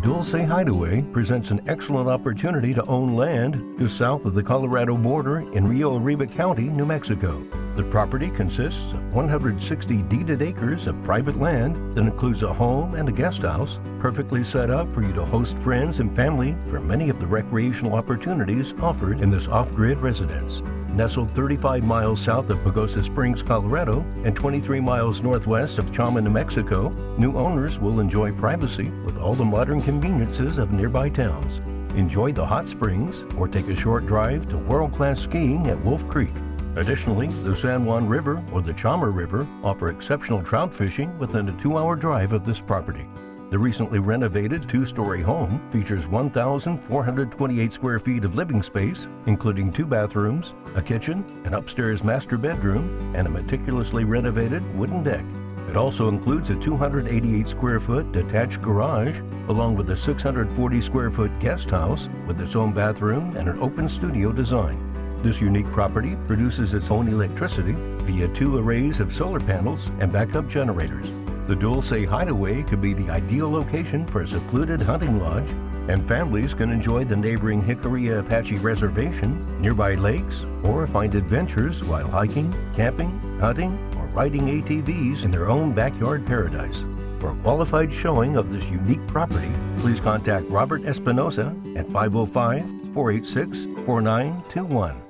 Dulce Hideaway presents an excellent opportunity to own land just south of the Colorado border in Arriba County, New Mexico. The property consists of 160 deeded acres of private land that includes a home and a guest house, perfectly set up for you to host friends and family for many of the recreational opportunities offered in this off-grid residence. Nestled 35 miles south of Pagosa Springs, Colorado, and 23 miles northwest of Chama, New Mexico, new owners will enjoy privacy with all the modern conveniences of nearby towns. Enjoy the hot springs or take a short drive to world-class skiing at Wolf Creek. Additionally, the San Juan River or the Chama River offer exceptional trout fishing within a 2-hour drive of this property. The recently renovated 2-story home features 1,428 square feet of living space, including 2 bathrooms, a kitchen, an upstairs master bedroom, and a meticulously renovated wooden deck. It also includes a 288 square foot detached garage, along with a 640 square foot guest house with its own bathroom and an open studio design. This unique property produces its own electricity via 2 arrays of solar panels and backup generators. The Dulce Hideaway could be the ideal location for a secluded hunting lodge, and families can enjoy the neighboring Jicarilla Apache Reservation, nearby lakes, or find adventures while hiking, camping, hunting, or riding ATVs in their own backyard paradise. For a qualified showing of this unique property, please contact Robert Espinosa at 505-486-4921.